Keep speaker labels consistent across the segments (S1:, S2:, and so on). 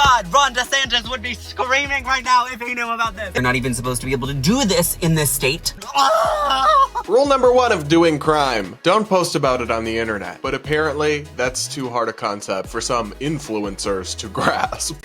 S1: God, Ron DeSantis would be screaming right now if he knew about this. You're not even supposed to be able to do this in this state.
S2: Rule number 1 of doing crime: don't post about it on the internet. But apparently, that's too hard a concept for some influencers to grasp.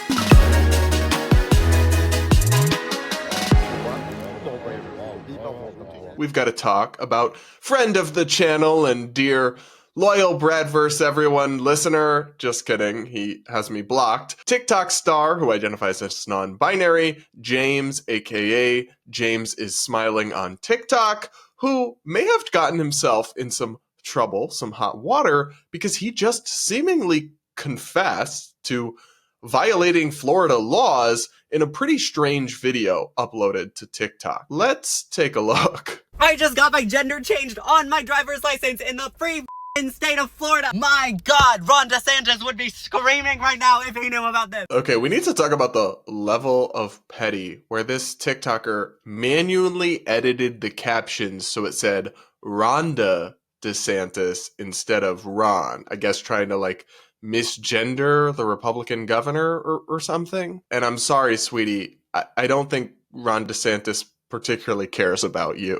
S2: We've got to talk about friend of the channel and dear loyal Bradverse everyone listener. Just kidding, he has me blocked. TikTok star who identifies as non-binary, James, aka James is Smiling on TikTok, who may have gotten himself in some trouble, some hot water, because he just seemingly confessed to violating Florida laws in a pretty strange video uploaded to TikTok. Let's take a look.
S1: I just got my gender changed on my driver's license in the free state of Florida. My God, Ron DeSantis would be screaming right now if he knew about this.
S2: Okay, we need to talk about the level of petty where this TikToker manually edited the captions so it said Rhonda DeSantis instead of Ron. I guess trying to like misgender the Republican governor or something. And I'm sorry, sweetie, I don't think Ron DeSantis particularly cares about you.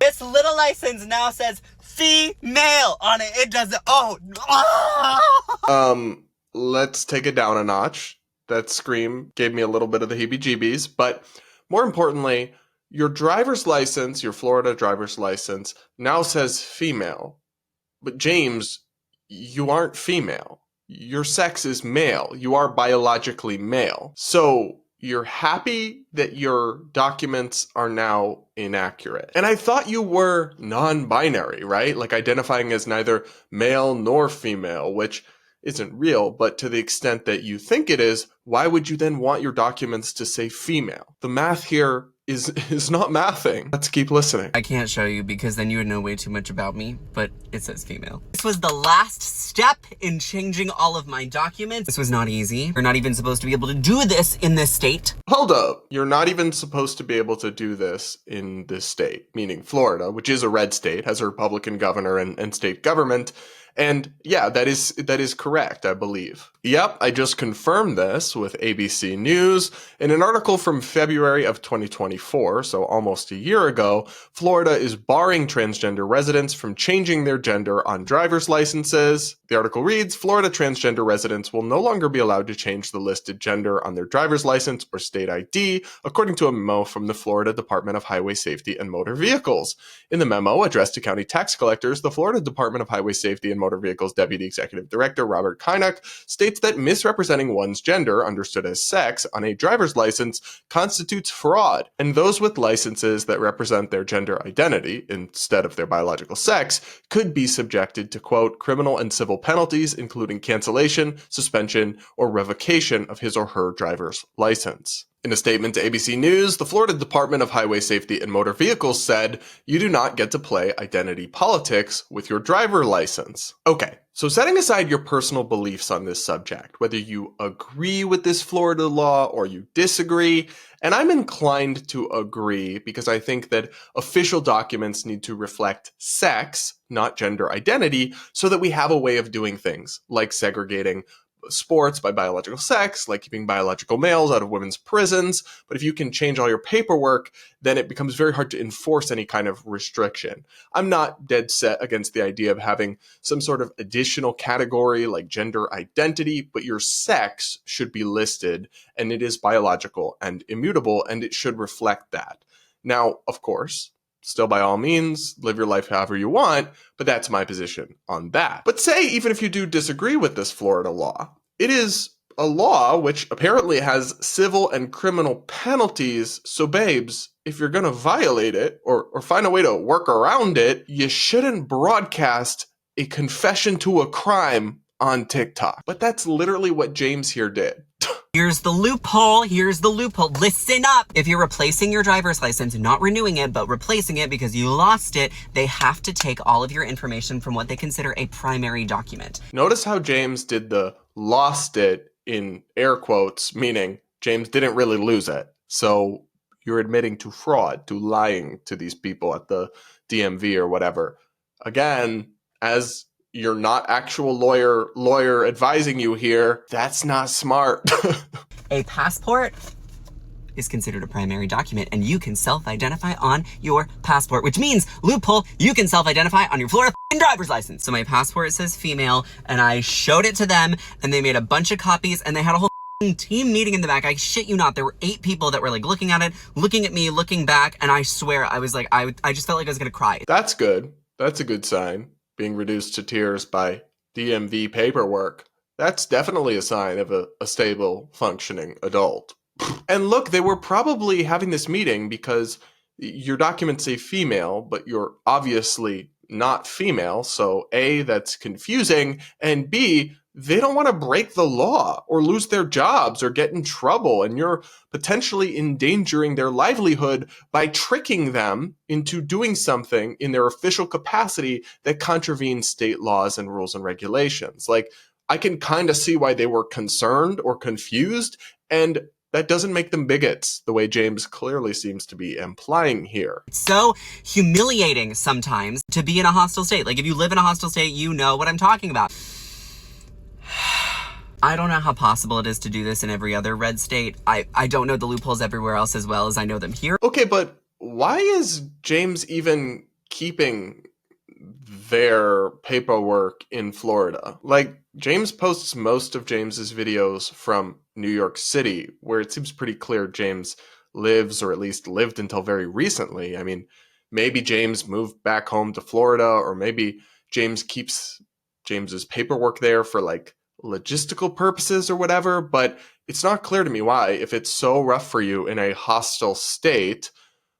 S1: This little license now says female on it. It doesn't.
S2: Let's take it down a notch. That scream gave me a little bit of the heebie-jeebies, but more importantly, your driver's license, your Florida driver's license, now says female. But James, you aren't female. Your sex is male. You are biologically male. So you're happy that your documents are now inaccurate. And I thought you were non-binary, right? Like identifying as neither male nor female, which isn't real, but to the extent that you think it is, why would you then want your documents to say female? The math here is not mathing. Let's keep listening.
S1: I can't show you because then you would know way too much about me, but it says female. This was the last step in changing all of my documents. This was not easy. You're not even supposed to be able to do this in this state.
S2: Hold up. You're not even supposed to be able to do this in this state, meaning Florida, which is a red state, has a Republican governor and state government. And yeah, that is correct, I believe. Yep, I just confirmed this with ABC News. In an article from February of 2024, so almost a year ago, Florida is barring transgender residents from changing their gender on driver's licenses. The article reads, Florida transgender residents will no longer be allowed to change the listed gender on their driver's license or state ID, according to a memo from the Florida Department of Highway Safety and Motor Vehicles. In the memo addressed to county tax collectors, the Florida Department of Highway Safety and Motor Vehicles Deputy Executive Director Robert Kynock states that misrepresenting one's gender, understood as sex, on a driver's license constitutes fraud, and those with licenses that represent their gender identity instead of their biological sex could be subjected to, quote, criminal and civil penalties, including cancellation, suspension, or revocation of his or her driver's license. In a statement to ABC News, the Florida Department of Highway Safety and Motor Vehicles said, you do not get to play identity politics with your driver license. Okay, so setting aside your personal beliefs on this subject, whether you agree with this Florida law or you disagree, and I'm inclined to agree because I think that official documents need to reflect sex, not gender identity, so that we have a way of doing things, like segregating sports by biological sex, like keeping biological males out of women's prisons. But if you can change all your paperwork, then it becomes very hard to enforce any kind of restriction. I'm not dead set against the idea of having some sort of additional category like gender identity, but your sex should be listed, and it is biological and immutable, and it should reflect that. Now, of course, still, by all means, live your life however you want, but that's my position on that. But say, even if you do disagree with this Florida law, it is a law which apparently has civil and criminal penalties. So babes, if you're going to violate it or find a way to work around it, you shouldn't broadcast a confession to a crime on TikTok. But that's literally what James here did.
S1: Here's the loophole. Here's the loophole. Listen up. If you're replacing your driver's license, not renewing it, but replacing it because you lost it, they have to take all of your information from what they consider a primary document.
S2: Notice how James did the lost it in air quotes, meaning James didn't really lose it. So you're admitting to fraud, to lying to these people at the DMV or whatever. Again, as you're not actual lawyer advising you here, that's not smart.
S1: A passport is considered a primary document, and you can self-identify on your passport, which means, loophole, you can self-identify on your Florida driver's license. So my passport says female, and I showed it to them, and they made a bunch of copies, and they had a whole team meeting in the back. I shit you not, there were 8 people that were like looking at it, looking at me, looking back, and I swear I was like, I just felt like I was gonna cry.
S2: That's good. That's a good sign. Being reduced to tears by DMV paperwork. That's definitely a sign of a stable, functioning adult. And look, they were probably having this meeting because your documents say female, but you're obviously not female. So A, that's confusing, and B, they don't want to break the law or lose their jobs or get in trouble, and you're potentially endangering their livelihood by tricking them into doing something in their official capacity that contravenes state laws and rules and regulations. Like, I can kind of see why they were concerned or confused, and that doesn't make them bigots, the way James clearly seems to be implying here.
S1: It's so humiliating sometimes to be in a hostile state. Like, if you live in a hostile state, you know what I'm talking about. I don't know how possible it is to do this in every other red state. I don't know the loopholes everywhere else as well as I know them here.
S2: Okay, but why is James even keeping their paperwork in Florida? Like, James posts most of James's videos from New York City, where it seems pretty clear James lives, or at least lived until very recently. I mean, maybe James moved back home to Florida, or maybe James keeps James's paperwork there for like logistical purposes or whatever, but it's not clear to me why, if it's so rough for you in a hostile state,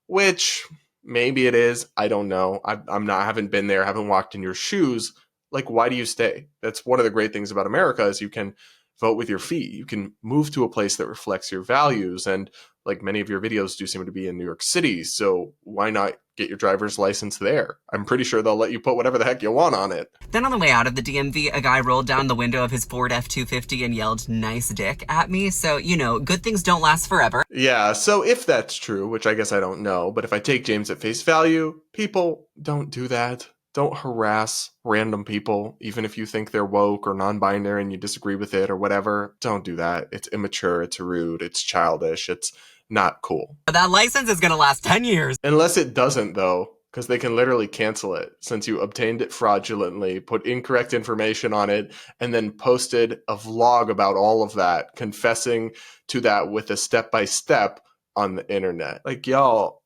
S2: which maybe it is, I don't know. I haven't been there, haven't walked in your shoes. Like, why do you stay? That's one of the great things about America, is you can vote with your feet. You can move to a place that reflects your values. And like, many of your videos do seem to be in New York City. So why not get your driver's license there? I'm pretty sure they'll let you put whatever the heck you want on it.
S1: Then on the way out of the DMV, a guy rolled down the window of his Ford F-250 and yelled, "Nice dick," at me. So, you know, good things don't last forever.
S2: Yeah, so if that's true, which I guess I don't know, but if I take James at face value, people don't do that. Don't harass random people, even if you think they're woke or non-binary and you disagree with it or whatever. Don't do that. It's immature, it's rude, it's childish, it's not cool.
S1: That license is gonna last 10 years.
S2: Unless it doesn't, though, because they can literally cancel it since you obtained it fraudulently, put incorrect information on it, and then posted a vlog about all of that, confessing to that with a step-by-step on the internet. Like, y'all,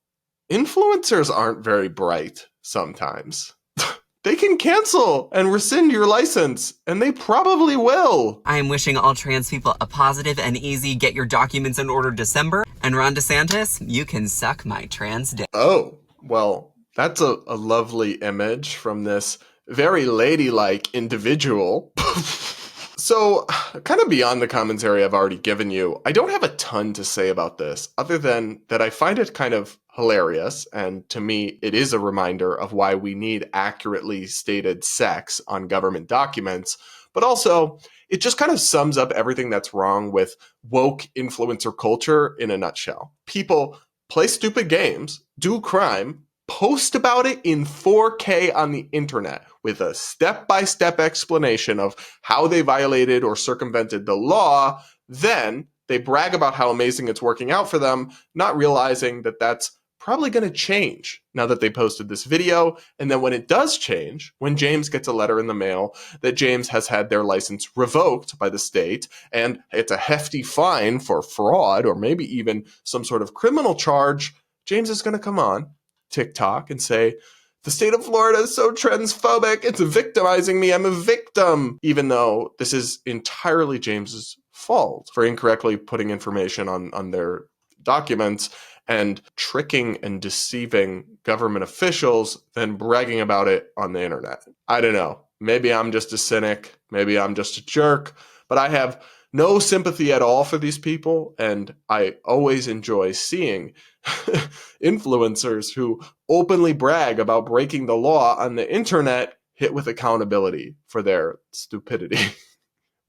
S2: influencers aren't very bright sometimes. They can cancel and rescind your license, and they probably will.
S1: I am wishing all trans people a positive and easy get your documents in order December. And Ron DeSantis, you can suck my trans dick.
S2: Oh, well, that's a lovely image from this very ladylike individual. So, kind of beyond the commentary I've already given you, I don't have a ton to say about this, other than that I find it kind of hilarious, and to me, it is a reminder of why we need accurately stated sex on government documents, but also, it just kind of sums up everything that's wrong with woke influencer culture in a nutshell. People play stupid games, do crime, post about it in 4K on the internet with a step-by-step explanation of how they violated or circumvented the law. Then they brag about how amazing it's working out for them, not realizing that that's probably going to change now that they posted this video. And then when it does change, when James gets a letter in the mail that James has had their license revoked by the state, and it's a hefty fine for fraud or maybe even some sort of criminal charge, James is going to come on TikTok and say, "The state of Florida is so transphobic, it's victimizing me, I'm a victim," even though this is entirely James's fault for incorrectly putting information on their documents and tricking and deceiving government officials, then bragging about it on the internet. I don't know. Maybe I'm just a cynic. Maybe I'm just a jerk. But I have no sympathy at all for these people, and I always enjoy seeing influencers who openly brag about breaking the law on the internet hit with accountability for their stupidity.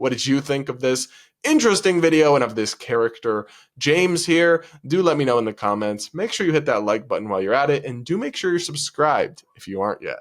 S2: What did you think of this interesting video and of this character, James here? Do let me know in the comments. Make sure you hit that like button while you're at it, and do make sure you're subscribed if you aren't yet.